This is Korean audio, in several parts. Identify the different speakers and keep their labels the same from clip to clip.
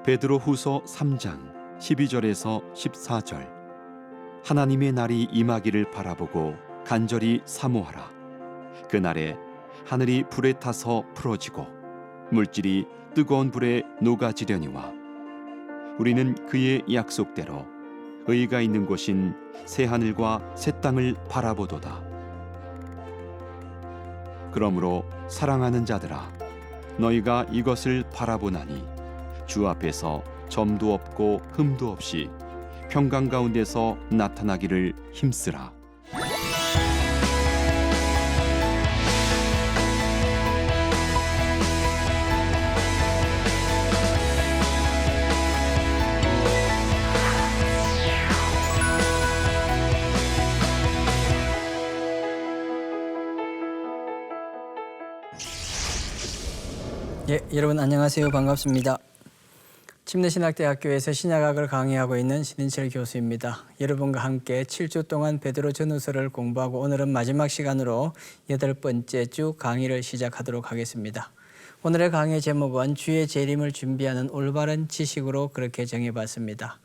Speaker 1: 베드로후서 3장 12절에서 14절. 하나님의 날이 임하기를 바라보고 간절히 사모하라. 그날에 하늘이 불에 타서 풀어지고 물질이 뜨거운 불에 녹아지려니와 우리는 그의 약속대로 의가 있는 곳인 새 하늘과 새 땅을 바라보도다. 그러므로 사랑하는 자들아, 너희가 이것을 바라보나니 주 앞에서 점도 없고 흠도 없이 평강 가운데서 나타나기를 힘쓰라.
Speaker 2: 여러분 안녕하세요. 반갑습니다. 침례신학대학교에서 신약학을 강의하고 있는 신인철 교수입니다. 여러분과 함께 7주 동안 베드로 전후서를 공부하고 오늘은 마지막 시간으로 8번째 주 강의를 시작하도록 하겠습니다. 오늘의 강의 제목은 주의 재림을 준비하는 올바른 지식으로 그렇게 정해봤습니다.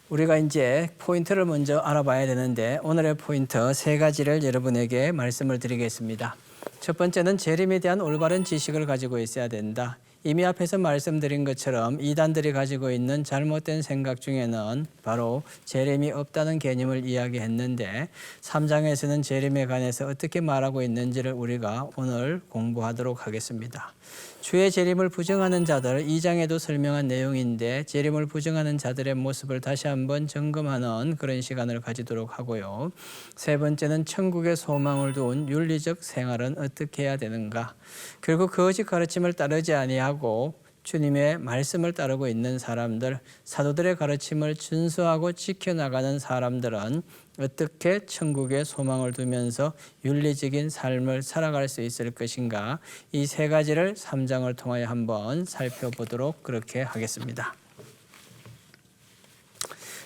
Speaker 2: 우리가 이제 포인트를 먼저 알아봐야 되는데 오늘의 포인트 3가지를 여러분에게 말씀을 드리겠습니다. 첫 번째는 재림에 대한 올바른 지식을 가지고 있어야 된다. 이미 앞에서 말씀드린 것처럼 이단들이 가지고 있는 잘못된 생각 중에는 바로 재림이 없다는 개념을 이야기했는데 3장에서는 재림에 관해서 어떻게 말하고 있는지를 우리가 오늘 공부하도록 하겠습니다. 주의 재림을 부정하는 자들 2장에도 설명한 내용인데 재림을 부정하는 자들의 모습을 다시 한번 점검하는 그런 시간을 가지도록 하고요. 세 번째는 천국의 소망을 둔 윤리적 생활은 어떻게 해야 되는가. 결국 거짓 가르침을 따르지 아니하고 주님의 말씀을 따르고 있는 사람들, 사도들의 가르침을 준수하고 지켜나가는 사람들은 어떻게 천국의 소망을 두면서 윤리적인 삶을 살아갈 수 있을 것인가. 이 3가지를 3장을 통하여 한번 살펴보도록 그렇게 하겠습니다.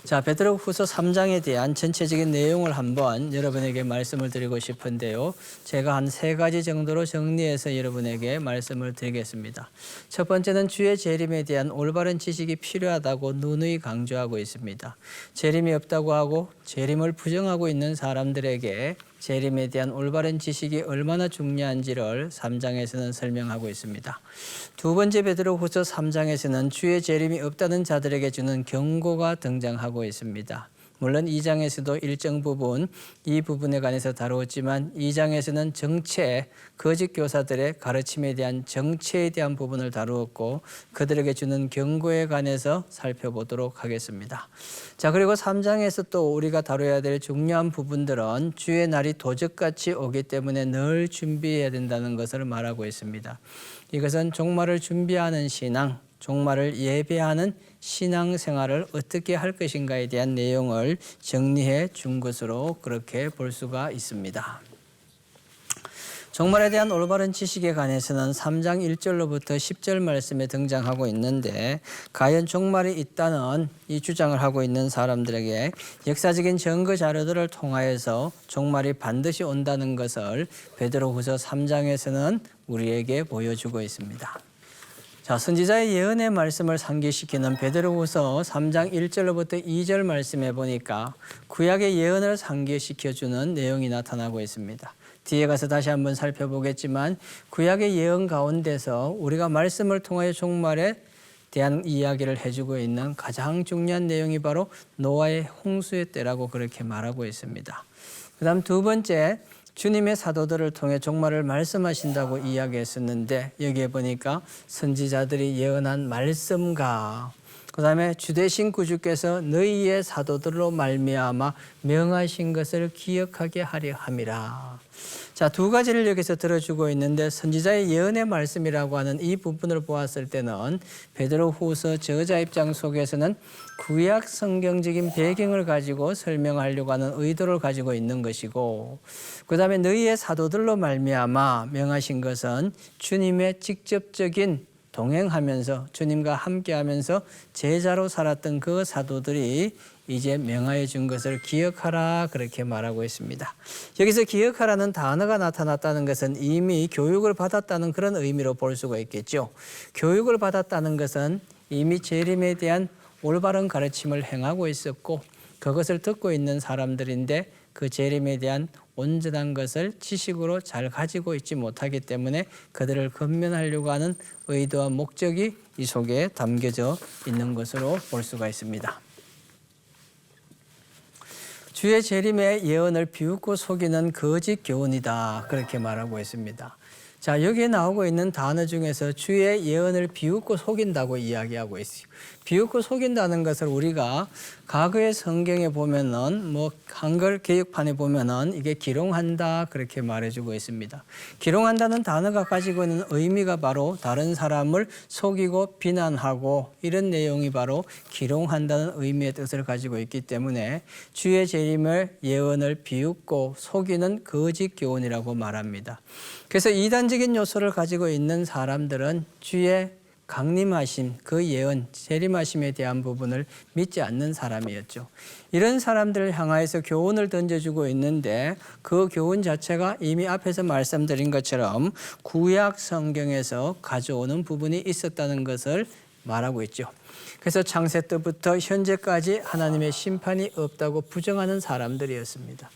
Speaker 2: 자, 베드로후서 3장에 대한 전체적인 내용을 한번 여러분에게 말씀을 드리고 싶은데요. 제가 한 3가지 정도로 정리해서 여러분에게 말씀을 드리겠습니다. 첫 번째는 주의 재림에 대한 올바른 지식이 필요하다고 누누이 강조하고 있습니다. 재림이 없다고 하고 재림을 부정하고 있는 사람들에게 재림에 대한 올바른 지식이 얼마나 중요한지를 3장에서는 설명하고 있습니다. 두 번째 베드로후서 3장에서는 주의 재림이 없다는 자들에게 주는 경고가 등장하고 있습니다. 물론 2장에서도 일정 부분 이 부분에 관해서 다루었지만 2장에서는 정체, 거짓 교사들의 가르침에 대한 정체에 대한 부분을 다루었고 그들에게 주는 경고에 관해서 살펴보도록 하겠습니다. 자, 그리고 3장에서 또 우리가 다뤄야 될 중요한 부분들은 주의 날이 도적같이 오기 때문에 늘 준비해야 된다는 것을 말하고 있습니다. 이것은 종말을 준비하는 신앙, 종말을 예배하는 신앙생활을 어떻게 할 것인가에 대한 내용을 정리해 준 것으로 그렇게 볼 수가 있습니다. 종말에 대한 올바른 지식에 관해서는 3장 1절로부터 10절 말씀에 등장하고 있는데 과연 종말이 있다는 이 주장을 하고 있는 사람들에게 역사적인 증거 자료들을 통하여서 종말이 반드시 온다는 것을 베드로후서 3장에서는 우리에게 보여주고 있습니다. 자, 선지자의 예언의 말씀을 상기시키는 베드로후서 3장 1절로부터 2절 말씀에 보니까 구약의 예언을 상기시켜주는 내용이 나타나고 있습니다. 뒤에 가서 다시 한번 살펴보겠지만 구약의 예언 가운데서 우리가 말씀을 통하여 종말에 대한 이야기를 해주고 있는 가장 중요한 내용이 바로 노아의 홍수의 때라고 그렇게 말하고 있습니다. 그 다음 두 번째, 주님의 사도들을 통해 종말을 말씀하신다고 이야기했었는데 여기에 보니까 선지자들이 예언한 말씀과 그 다음에 주되신 구주께서 너희의 사도들로 말미암아 명하신 것을 기억하게 하려 함이라. 자, 2가지를 여기서 들어주고 있는데 선지자의 예언의 말씀이라고 하는 이 부분을 보았을 때는 베드로후서 저자 입장 속에서는 구약 성경적인 배경을 가지고 설명하려고 하는 의도를 가지고 있는 것이고 그 다음에 너희의 사도들로 말미암아 명하신 것은 주님의 직접적인 동행하면서 주님과 함께하면서 제자로 살았던 그 사도들이 이제 명하여 준 것을 기억하라 그렇게 말하고 있습니다. 여기서 기억하라는 단어가 나타났다는 것은 이미 교육을 받았다는 그런 의미로 볼 수가 있겠죠. 교육을 받았다는 것은 이미 재림에 대한 올바른 가르침을 행하고 있었고 그것을 듣고 있는 사람들인데 그 재림에 대한 온전한 것을 지식으로 잘 가지고 있지 못하기 때문에 그들을 건면하려고 하는 의도와 목적이 이 속에 담겨져 있는 것으로 볼 수가 있습니다. 주의 재림의 예언을 비웃고 속이는 거짓 교훈이다 그렇게 말하고 있습니다. 자, 여기에 나오고 있는 단어 중에서 주의 예언을 비웃고 속인다고 이야기하고 있어요. 비웃고 속인다는 것을 우리가 과거의 성경에 보면은 한글 개역판에 보면은 이게 기롱한다 그렇게 말해주고 있습니다. 기롱한다는 단어가 가지고 있는 의미가 바로 다른 사람을 속이고 비난하고 이런 내용이 바로 기롱한다는 의미의 뜻을 가지고 있기 때문에 주의 재림을 예언을 비웃고 속이는 거짓 교훈이라고 말합니다. 그래서 이단적인 요소를 가지고 있는 사람들은 주의 강림하심, 그 예언, 재림하심에 대한 부분을 믿지 않는 사람이었죠. 이런 사람들을 향하여서 교훈을 던져주고 있는데 그 교훈 자체가 이미 앞에서 말씀드린 것처럼 구약 성경에서 가져오는 부분이 있었다는 것을 말하고 있죠. 그래서 창세 때부터 현재까지 하나님의 심판이 없다고 부정하는 사람들이었습니다.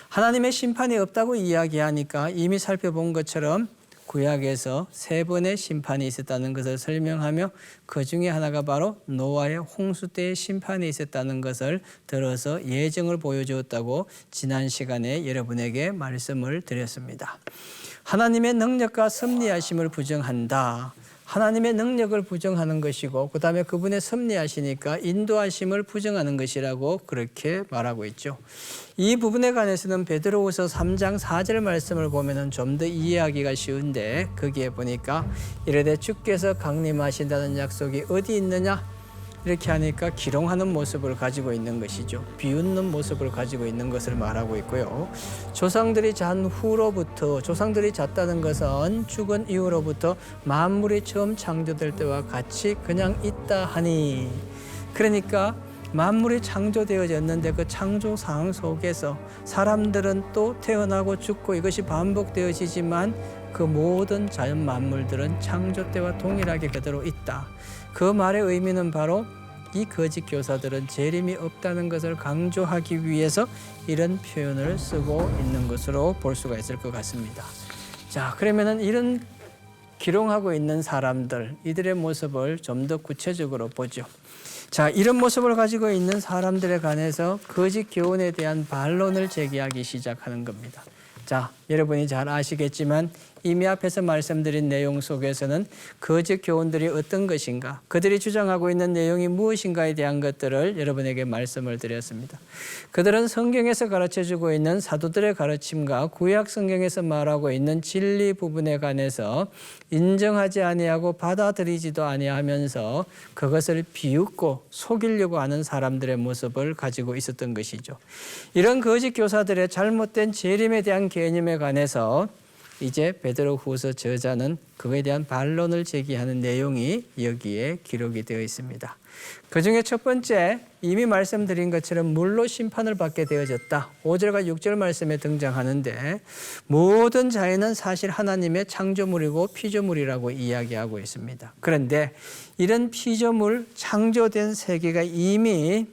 Speaker 2: 하나님의 심판이 없다고 이야기하니까 이미 살펴본 것처럼 구약에서 3번의 심판이 있었다는 것을 설명하며 그 중에 하나가 바로 노아의 홍수 때의 심판이 있었다는 것을 들어서 예정을 보여주었다고 지난 시간에 여러분에게 말씀을 드렸습니다. 하나님의 능력과 섭리하심을 부정한다. 하나님의 능력을 부정하는 것이고 그 다음에 그분의 섭리하시니까 인도하심을 부정하는 것이라고 그렇게 말하고 있죠. 이 부분에 관해서는 베드로후서 3장 4절 말씀을 보면 좀 더 이해하기가 쉬운데 거기에 보니까 이르되 주께서 강림하신다는 약속이 어디 있느냐 이렇게 하니까 기롱하는 모습을 가지고 있는 것이죠. 비웃는 모습을 가지고 있는 것을 말하고 있고요. 조상들이 잔 후로부터 조상들이 잤다는 것은 죽은 이후로부터 만물이 처음 창조될 때와 같이 그냥 있다 하니 그러니까 만물이 창조되어졌는데 그 창조 상황 속에서 사람들은 또 태어나고 죽고 이것이 반복되어지지만 그 모든 자연 만물들은 창조 때와 동일하게 그대로 있다. 그 말의 의미는 바로 이 거짓 교사들은 재림이 없다는 것을 강조하기 위해서 이런 표현을 쓰고 있는 것으로 볼 수가 있을 것 같습니다. 자, 그러면은 이런 기롱하고 있는 사람들, 이들의 모습을 좀 더 구체적으로 보죠. 자, 이런 모습을 가지고 있는 사람들에 관해서 거짓 교훈에 대한 반론을 제기하기 시작하는 겁니다. 자, 여러분이 잘 아시겠지만 이미 앞에서 말씀드린 내용 속에서는 거짓 교훈들이 어떤 것인가, 그들이 주장하고 있는 내용이 무엇인가에 대한 것들을 여러분에게 말씀을 드렸습니다. 그들은 성경에서 가르쳐주고 있는 사도들의 가르침과 구약 성경에서 말하고 있는 진리 부분에 관해서 인정하지 아니하고 받아들이지도 아니하면서 그것을 비웃고 속이려고 하는 사람들의 모습을 가지고 있었던 것이죠. 이런 거짓 교사들의 잘못된 재림에 대한 개념에 관해서 이제 베드로후서 저자는 그에 대한 반론을 제기하는 내용이 여기에 기록이 되어 있습니다. 그중에 첫 번째, 이미 말씀드린 것처럼 물로 심판을 받게 되어졌다. 5절과 6절 말씀에 등장하는데 모든 자연은 사실 하나님의 창조물이고 피조물이라고 이야기하고 있습니다. 그런데 이런 피조물, 창조된 세계가 이미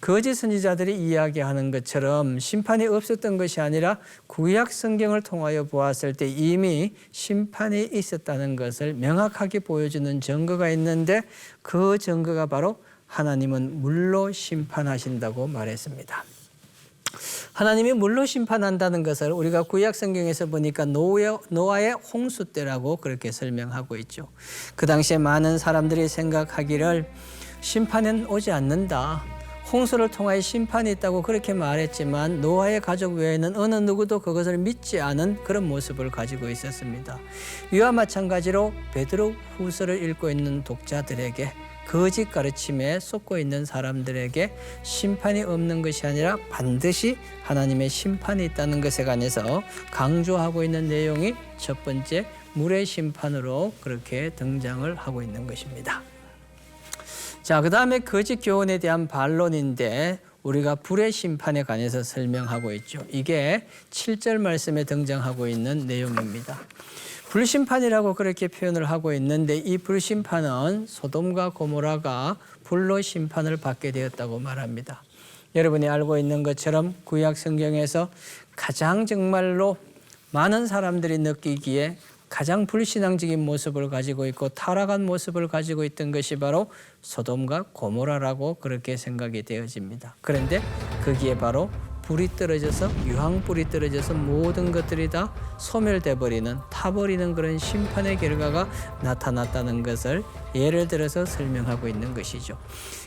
Speaker 2: 거짓 선지자들이 이야기하는 것처럼 심판이 없었던 것이 아니라 구약 성경을 통하여 보았을 때 이미 심판이 있었다는 것을 명확하게 보여주는 증거가 있는데 그 증거가 바로 하나님은 물로 심판하신다고 말했습니다. 하나님이 물로 심판한다는 것을 우리가 구약 성경에서 보니까 노아의 홍수 때라고 그렇게 설명하고 있죠. 그 당시에 많은 사람들이 생각하기를 심판은 오지 않는다. 홍수를 통하여 심판이 있다고 그렇게 말했지만 노아의 가족 외에는 어느 누구도 그것을 믿지 않은 그런 모습을 가지고 있었습니다. 이와 마찬가지로 베드로후서를 읽고 있는 독자들에게 거짓 가르침에 쏟고 있는 사람들에게 심판이 없는 것이 아니라 반드시 하나님의 심판이 있다는 것에 관해서 강조하고 있는 내용이 첫 번째 물의 심판으로 그렇게 등장을 하고 있는 것입니다. 자, 그 다음에 거짓 교훈에 대한 반론인데 우리가 불의 심판에 관해서 설명하고 있죠. 이게 7절 말씀에 등장하고 있는 내용입니다. 불심판이라고 그렇게 표현을 하고 있는데 이 불심판은 소돔과 고모라가 불로 심판을 받게 되었다고 말합니다. 여러분이 알고 있는 것처럼 구약 성경에서 가장 정말로 많은 사람들이 느끼기에 가장 불신앙적인 모습을 가지고 있고 타락한 모습을 가지고 있던 것이 바로 소돔과 고모라라고 그렇게 생각이 되어집니다. 그런데 거기에 바로 불이 떨어져서 유황불이 떨어져서 모든 것들이 다 소멸돼 버리는 타버리는 그런 심판의 결과가 나타났다는 것을 예를 들어서 설명하고 있는 것이죠.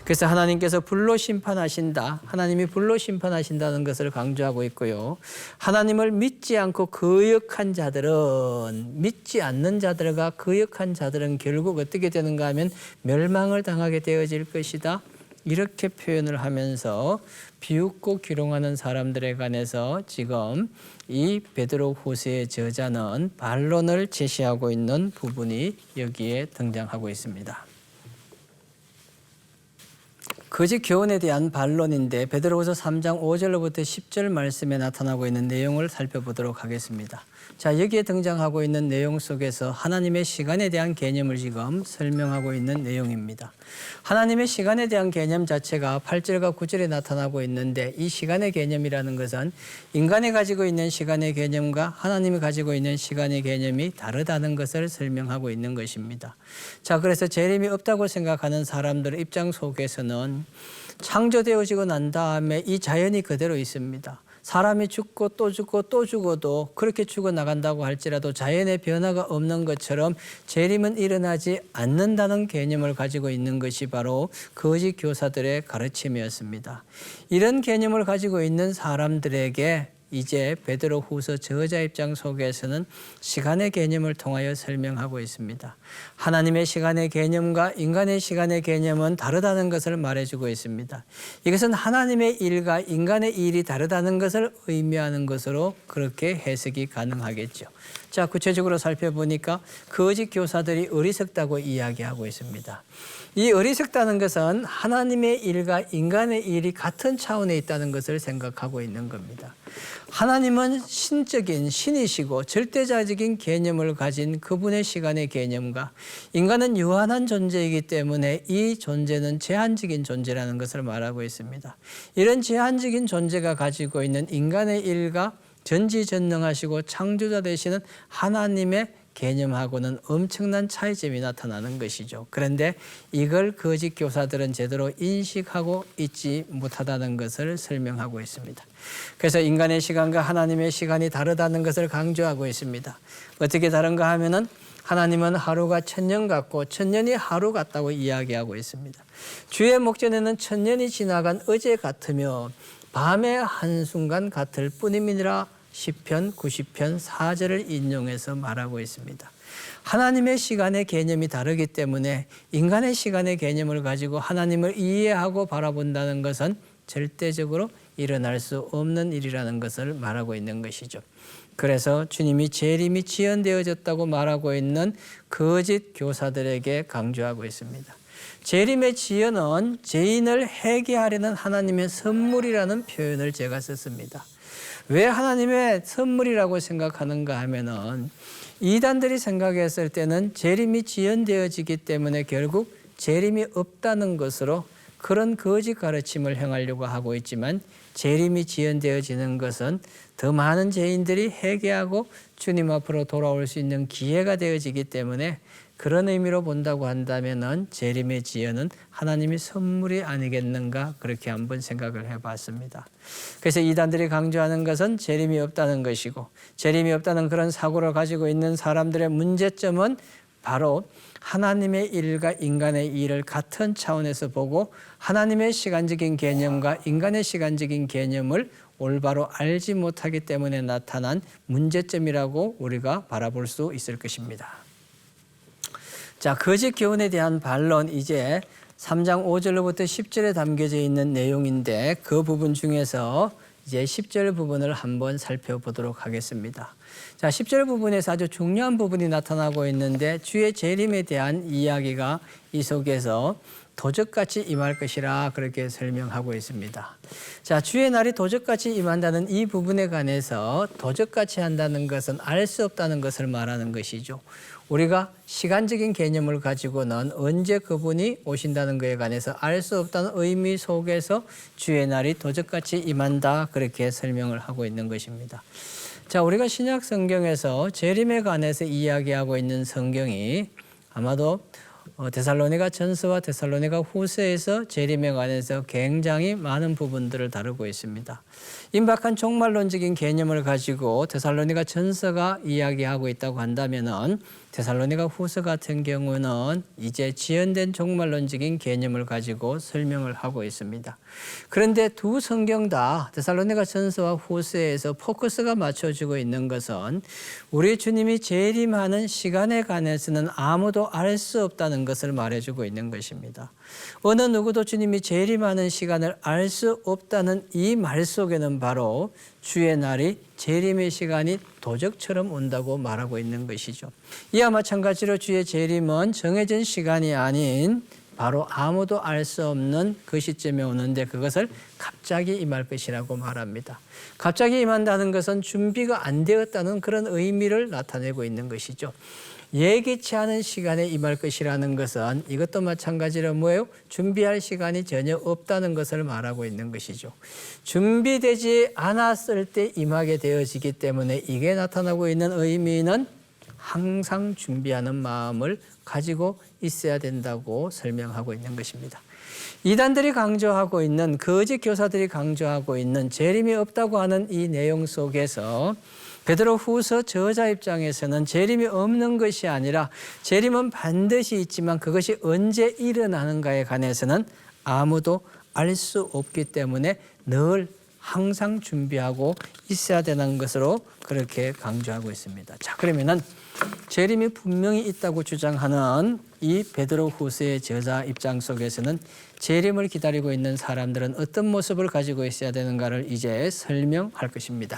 Speaker 2: 그래서 하나님께서 불로 심판하신다. 하나님이 불로 심판하신다는 것을 강조하고 있고요. 하나님을 믿지 않고 거역한 자들은 믿지 않는 자들과 거역한 자들은 결국 어떻게 되는가 하면 멸망을 당하게 되어질 것이다. 이렇게 표현을 하면서 비웃고 기롱하는 사람들에 관해서 지금 이 베드로후서의 저자는 반론을 제시하고 있는 부분이 여기에 등장하고 있습니다. 거짓 교훈에 대한 반론인데 베드로후서 3장 5절로부터 10절 말씀에 나타나고 있는 내용을 살펴보도록 하겠습니다. 자, 여기에 등장하고 있는 내용 속에서 하나님의 시간에 대한 개념을 지금 설명하고 있는 내용입니다. 하나님의 시간에 대한 개념 자체가 8절과 9절에 나타나고 있는데 이 시간의 개념이라는 것은 인간이 가지고 있는 시간의 개념과 하나님이 가지고 있는 시간의 개념이 다르다는 것을 설명하고 있는 것입니다. 자, 그래서 재림이 없다고 생각하는 사람들의 입장 속에서는 창조되어지고 난 다음에 이 자연이 그대로 있습니다. 사람이 죽고 또 죽고 또 죽어도 그렇게 죽어나간다고 할지라도 자연의 변화가 없는 것처럼 재림은 일어나지 않는다는 개념을 가지고 있는 것이 바로 거짓 교사들의 가르침이었습니다. 이런 개념을 가지고 있는 사람들에게 이제 베드로후서 저자 입장 속에서는 시간의 개념을 통하여 설명하고 있습니다. 하나님의 시간의 개념과 인간의 시간의 개념은 다르다는 것을 말해주고 있습니다. 이것은 하나님의 일과 인간의 일이 다르다는 것을 의미하는 것으로 그렇게 해석이 가능하겠죠. 자, 구체적으로 살펴보니까 거짓 교사들이 어리석다고 이야기하고 있습니다. 이 어리석다는 것은 하나님의 일과 인간의 일이 같은 차원에 있다는 것을 생각하고 있는 겁니다. 하나님은 신적인 신이시고 절대자적인 개념을 가진 그분의 시간의 개념과 인간은 유한한 존재이기 때문에 이 존재는 제한적인 존재라는 것을 말하고 있습니다. 이런 제한적인 존재가 가지고 있는 인간의 일과 전지전능하시고 창조자 되시는 하나님의 개념하고는 엄청난 차이점이 나타나는 것이죠. 그런데 이걸 거짓 교사들은 제대로 인식하고 있지 못하다는 것을 설명하고 있습니다. 그래서 인간의 시간과 하나님의 시간이 다르다는 것을 강조하고 있습니다. 어떻게 다른가 하면은 하나님은 하루가 1000년 같고 1000년이 하루 같다고 이야기하고 있습니다. 주의 목전에는 1000년이 지나간 어제 같으며 밤의 한순간 같을 뿐임이니라 시편 90편 4절을 인용해서 말하고 있습니다. 하나님의 시간의 개념이 다르기 때문에 인간의 시간의 개념을 가지고 하나님을 이해하고 바라본다는 것은 절대적으로 일어날 수 없는 일이라는 것을 말하고 있는 것이죠. 그래서 주님이 재림이 지연되어졌다고 말하고 있는 거짓 교사들에게 강조하고 있습니다. 재림의 지연은 죄인을 회개하려는 하나님의 선물이라는 표현을 제가 썼습니다. 왜 하나님의 선물이라고 생각하는가 하면은 이단들이 생각했을 때는 재림이 지연되어지기 때문에 결국 재림이 없다는 것으로 그런 거짓 가르침을 행하려고 하고 있지만 재림이 지연되어지는 것은 더 많은 죄인들이 회개하고 주님 앞으로 돌아올 수 있는 기회가 되어지기 때문에 그런 의미로 본다고 한다면은 재림의 지연은 하나님의 선물이 아니겠는가 그렇게 한번 생각을 해봤습니다. 그래서 이단들이 강조하는 것은 재림이 없다는 것이고 재림이 없다는 그런 사고를 가지고 있는 사람들의 문제점은 바로 하나님의 일과 인간의 일을 같은 차원에서 보고 하나님의 시간적인 개념과 인간의 시간적인 개념을 올바로 알지 못하기 때문에 나타난 문제점이라고 우리가 바라볼 수 있을 것입니다. 자, 거짓 교훈에 대한 반론 이제 3장 5절로부터 10절에 담겨져 있는 내용인데 그 부분 중에서 이제 10절 부분을 한번 살펴보도록 하겠습니다. 자, 10절 부분에서 아주 중요한 부분이 나타나고 있는데 주의 재림에 대한 이야기가 이 속에서 도적같이 임할 것이라 그렇게 설명하고 있습니다. 자, 주의 날이 도적같이 임한다는 이 부분에 관해서 도적같이 한다는 것은 알 수 없다는 것을 말하는 것이죠. 우리가 시간적인 개념을 가지고는 언제 그분이 오신다는 것에 관해서 알 수 없다는 의미 속에서 주의 날이 도적같이 임한다 그렇게 설명을 하고 있는 것입니다. 자, 우리가 신약 성경에서 재림에 관해서 이야기하고 있는 성경이 아마도 데살로니가 전서와 데살로니가 후서에서 재림에 관해서 굉장히 많은 부분들을 다루고 있습니다. 임박한 종말론적인 개념을 가지고 데살로니가 전서가 이야기하고 있다고 한다면은 데살로니가 후서 같은 경우는 이제 지연된 종말론적인 개념을 가지고 설명을 하고 있습니다. 그런데 두 성경 다 데살로니가 전서와 후서에서 포커스가 맞춰지고 있는 것은 우리 주님이 재림하는 시간에 관해서는 아무도 알 수 없다는 것을 말해주고 있는 것입니다. 어느 누구도 주님이 재림하는 시간을 알 수 없다는 이 말 속에는 바로 주의 날이 재림의 시간이 도적처럼 온다고 말하고 있는 것이죠. 이와 마찬가지로 주의 재림은 정해진 시간이 아닌 바로 아무도 알 수 없는 그 시점에 오는데 그것을 갑자기 임할 것이라고 말합니다. 갑자기 임한다는 것은 준비가 안 되었다는 그런 의미를 나타내고 있는 것이죠. 예기치 않은 시간에 임할 것이라는 것은 이것도 마찬가지로 뭐예요? 준비할 시간이 전혀 없다는 것을 말하고 있는 것이죠. 준비되지 않았을 때 임하게 되어지기 때문에 이게 나타나고 있는 의미는 항상 준비하는 마음을 가지고 있어야 된다고 설명하고 있는 것입니다. 이단들이 강조하고 있는 거짓 교사들이 강조하고 있는 재림이 없다고 하는 이 내용 속에서 베드로 후서 저자 입장에서는 재림이 없는 것이 아니라 재림은 반드시 있지만 그것이 언제 일어나는가에 관해서는 아무도 알 수 없기 때문에 늘 항상 준비하고 있어야 되는 것으로 그렇게 강조하고 있습니다. 자, 그러면은 재림이 분명히 있다고 주장하는 이 베드로 후서의 저자 입장 속에서는 재림을 기다리고 있는 사람들은 어떤 모습을 가지고 있어야 되는가를 이제 설명할 것입니다.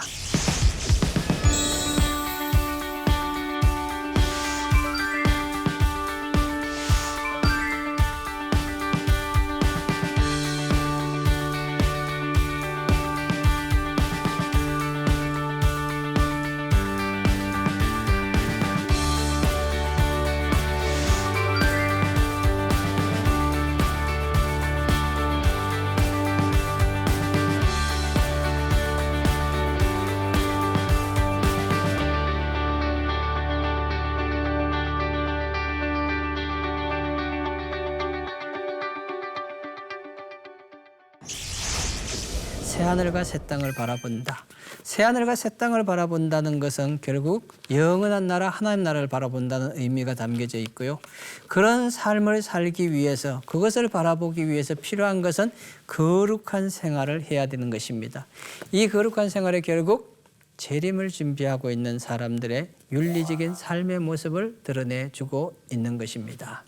Speaker 2: 새하늘과 새 땅을 바라본다. 새하늘과 새 땅을 바라본다는 것은 결국 영원한 나라 하나님 나라를 바라본다는 의미가 담겨져 있고요. 그런 삶을 살기 위해서 그것을 바라보기 위해서 필요한 것은 거룩한 생활을 해야 되는 것입니다. 이 거룩한 생활에 결국 재림을 준비하고 있는 사람들의 윤리적인 삶의 모습을 드러내주고 있는 것입니다.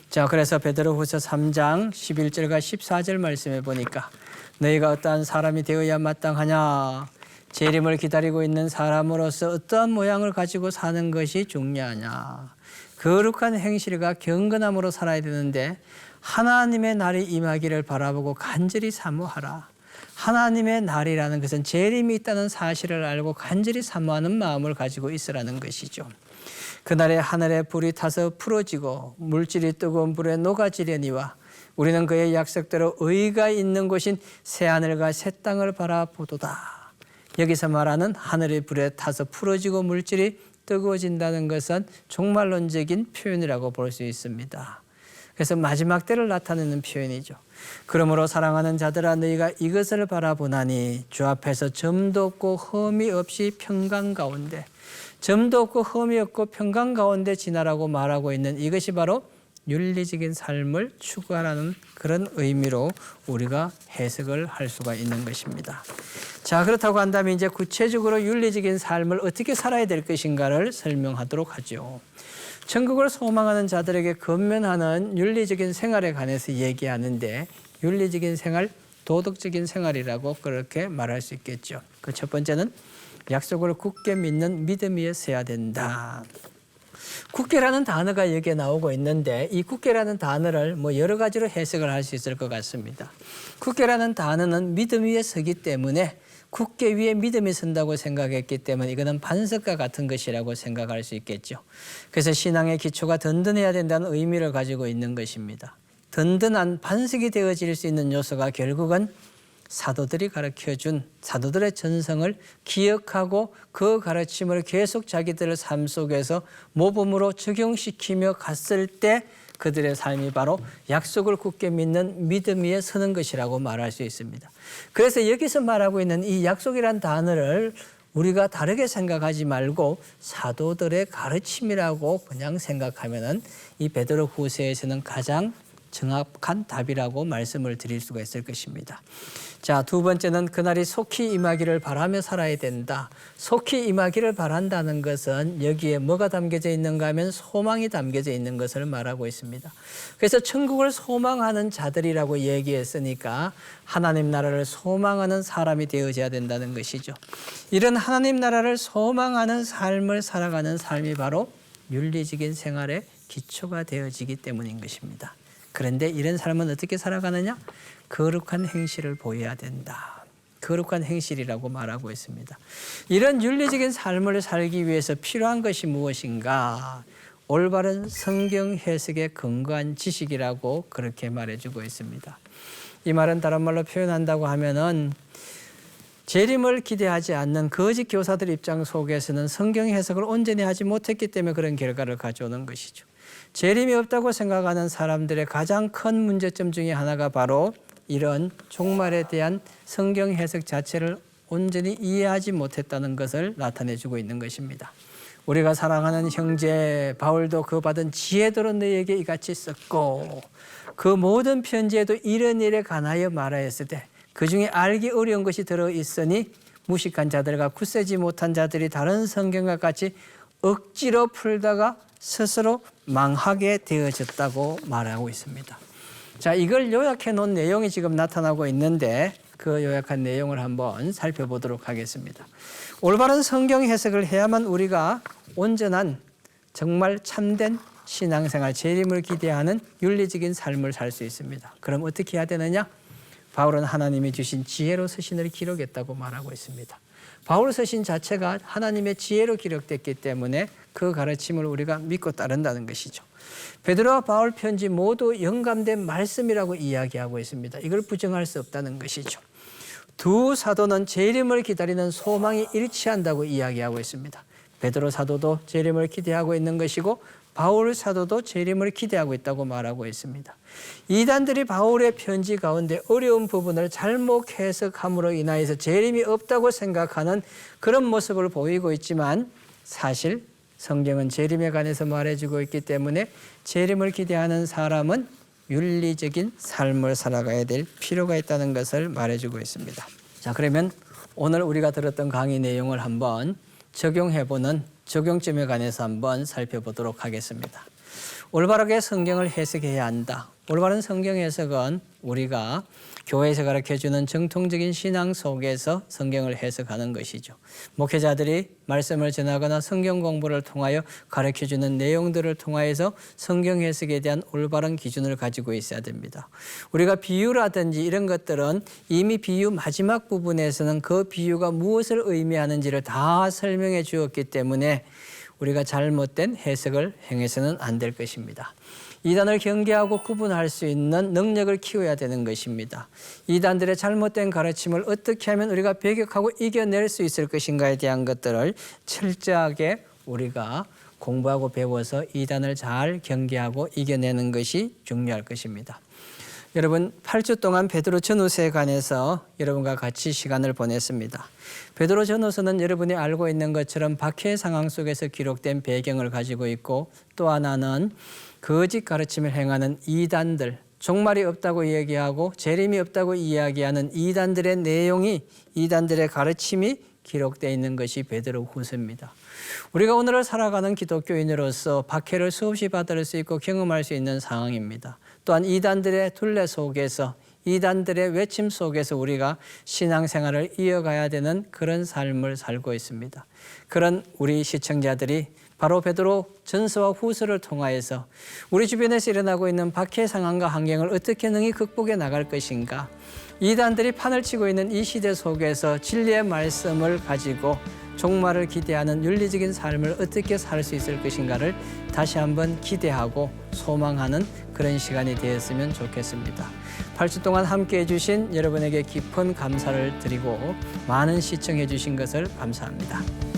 Speaker 2: 자, 그래서 베드로후서 3장 11절과 14절 말씀해 보니까 너희가 어떠한 사람이 되어야 마땅하냐? 재림을 기다리고 있는 사람으로서 어떠한 모양을 가지고 사는 것이 중요하냐? 거룩한 행실과 경건함으로 살아야 되는데 하나님의 날이 임하기를 바라보고 간절히 사모하라. 하나님의 날이라는 것은 재림이 있다는 사실을 알고 간절히 사모하는 마음을 가지고 있으라는 것이죠. 그날에 하늘에 불이 타서 풀어지고 물질이 뜨거운 불에 녹아지려니와 우리는 그의 약속대로 의가 있는 곳인 새하늘과 새 땅을 바라보도다. 여기서 말하는 하늘의 불에 타서 풀어지고 물질이 뜨거워진다는 것은 종말론적인 표현이라고 볼 수 있습니다. 그래서 마지막 때를 나타내는 표현이죠. 그러므로 사랑하는 자들아 너희가 이것을 바라보나니 주 앞에서 점도 없고 흠이 없이 평강 가운데 점도 없고 흠이 없고 평강 가운데 지나라고 말하고 있는 이것이 바로 윤리적인 삶을 추구하라는 그런 의미로 우리가 해석을 할 수가 있는 것입니다. 자, 그렇다고 한다면 이제 구체적으로 윤리적인 삶을 어떻게 살아야 될 것인가를 설명하도록 하죠. 천국을 소망하는 자들에게 권면하는 윤리적인 생활에 관해서 얘기하는데 윤리적인 생활, 도덕적인 생활이라고 그렇게 말할 수 있겠죠. 그 첫 번째는 약속을 굳게 믿는 믿음 위에 서야 된다. 굳게라는 단어가 여기에 나오고 있는데 이 굳게라는 단어를 뭐 여러 가지로 해석을 할 수 있을 것 같습니다. 굳게라는 단어는 믿음 위에 서기 때문에 굳게 위에 믿음이 선다고 생각했기 때문에 이거는 반석과 같은 것이라고 생각할 수 있겠죠. 그래서 신앙의 기초가 든든해야 된다는 의미를 가지고 있는 것입니다. 든든한 반석이 되어질 수 있는 요소가 결국은 사도들이 가르쳐준 사도들의 전성을 기억하고 그 가르침을 계속 자기들의 삶 속에서 모범으로 적용시키며 갔을 때 그들의 삶이 바로 약속을 굳게 믿는 믿음 위에 서는 것이라고 말할 수 있습니다. 그래서 여기서 말하고 있는 이 약속이란 단어를 우리가 다르게 생각하지 말고 사도들의 가르침이라고 그냥 생각하면은 이 베드로 후서에서는 가장 정확한 답이라고 말씀을 드릴 수가 있을 것입니다. 자, 두 번째는 그날이 속히 임하기를 바라며 살아야 된다. 속히 임하기를 바란다는 것은 여기에 뭐가 담겨져 있는가 하면 소망이 담겨져 있는 것을 말하고 있습니다. 그래서 천국을 소망하는 자들이라고 얘기했으니까 하나님 나라를 소망하는 사람이 되어져야 된다는 것이죠. 이런 하나님 나라를 소망하는 삶을 살아가는 삶이 바로 윤리적인 생활의 기초가 되어지기 때문인 것입니다. 그런데 이런 삶은 어떻게 살아가느냐? 거룩한 행실을 보여야 된다. 거룩한 행실이라고 말하고 있습니다. 이런 윤리적인 삶을 살기 위해서 필요한 것이 무엇인가? 올바른 성경 해석에 근거한 지식이라고 그렇게 말해주고 있습니다. 이 말은 다른 말로 표현한다고 하면은 재림을 기대하지 않는 거짓 교사들 입장 속에서는 성경 해석을 온전히 하지 못했기 때문에 그런 결과를 가져오는 것이죠. 재림이 없다고 생각하는 사람들의 가장 큰 문제점 중에 하나가 바로 이런 종말에 대한 성경 해석 자체를 온전히 이해하지 못했다는 것을 나타내주고 있는 것입니다. 우리가 사랑하는 형제 바울도 그 받은 지혜도로 너희에게 이같이 썼고 그 모든 편지에도 이런 일에 관하여 말하였을 때 그중에 알기 어려운 것이 들어있으니 무식한 자들과 굳세지 못한 자들이 다른 성경과 같이 억지로 풀다가 스스로 망하게 되어졌다고 말하고 있습니다. 자, 이걸 요약해 놓은 내용이 지금 나타나고 있는데 그 요약한 내용을 한번 살펴보도록 하겠습니다. 올바른 성경 해석을 해야만 우리가 온전한 정말 참된 신앙생활, 재림을 기대하는 윤리적인 삶을 살 수 있습니다. 그럼 어떻게 해야 되느냐? 바울은 하나님이 주신 지혜로 서신을 기록했다고 말하고 있습니다. 바울 서신 자체가 하나님의 지혜로 기록됐기 때문에 그 가르침을 우리가 믿고 따른다는 것이죠. 베드로와 바울 편지 모두 영감된 말씀이라고 이야기하고 있습니다. 이걸 부정할 수 없다는 것이죠. 두 사도는 재림을 기다리는 소망이 일치한다고 이야기하고 있습니다. 베드로 사도도 재림을 기대하고 있는 것이고 바울 사도도 재림을 기대하고 있다고 말하고 있습니다. 이단들이 바울의 편지 가운데 어려운 부분을 잘못 해석함으로 인하여서 재림이 없다고 생각하는 그런 모습을 보이고 있지만 사실 성경은 재림에 관해서 말해주고 있기 때문에 재림을 기대하는 사람은 윤리적인 삶을 살아가야 될 필요가 있다는 것을 말해주고 있습니다. 자, 그러면 오늘 우리가 들었던 강의 내용을 한번 적용해보는 적용점에 관해서 한번 살펴보도록 하겠습니다. 올바르게 성경을 해석해야 한다. 올바른 성경 해석은 우리가 교회에서 가르쳐주는 정통적인 신앙 속에서 성경을 해석하는 것이죠. 목회자들이 말씀을 전하거나 성경 공부를 통하여 가르쳐주는 내용들을 통하여서 성경 해석에 대한 올바른 기준을 가지고 있어야 됩니다. 우리가 비유라든지 이런 것들은 이미 비유 마지막 부분에서는 그 비유가 무엇을 의미하는지를 다 설명해 주었기 때문에 우리가 잘못된 해석을 행해서는 안 될 것입니다. 이단을 경계하고 구분할 수 있는 능력을 키워야 되는 것입니다. 이단들의 잘못된 가르침을 어떻게 하면 우리가 배격하고 이겨낼 수 있을 것인가에 대한 것들을 철저하게 우리가 공부하고 배워서 이단을 잘 경계하고 이겨내는 것이 중요할 것입니다. 여러분 8주 동안 베드로 전후서에 관해서 여러분과 같이 시간을 보냈습니다. 베드로 전후서는 여러분이 알고 있는 것처럼 박해 상황 속에서 기록된 배경을 가지고 있고 또 하나는 거짓 가르침을 행하는 이단들, 종말이 없다고 얘기하고 재림이 없다고 이야기하는 이단들의 내용이 이단들의 가르침이 기록되어 있는 것이 베드로 후서입니다. 우리가 오늘을 살아가는 기독교인으로서 박해를 수없이 받을 수 있고 경험할 수 있는 상황입니다. 또한 이단들의 둘레 속에서 이단들의 외침 속에서 우리가 신앙생활을 이어가야 되는 그런 삶을 살고 있습니다. 그런 우리 시청자들이 바로 베드로 전서와 후서를 통하여서 우리 주변에서 일어나고 있는 박해 상황과 환경을 어떻게 능히 극복해 나갈 것인가, 이단들이 판을 치고 있는 이 시대 속에서 진리의 말씀을 가지고 종말을 기대하는 윤리적인 삶을 어떻게 살 수 있을 것인가를 다시 한번 기대하고 소망하는 그런 시간이 되었으면 좋겠습니다. 8주 동안 함께해 주신 여러분에게 깊은 감사를 드리고 많은 시청해 주신 것을 감사합니다.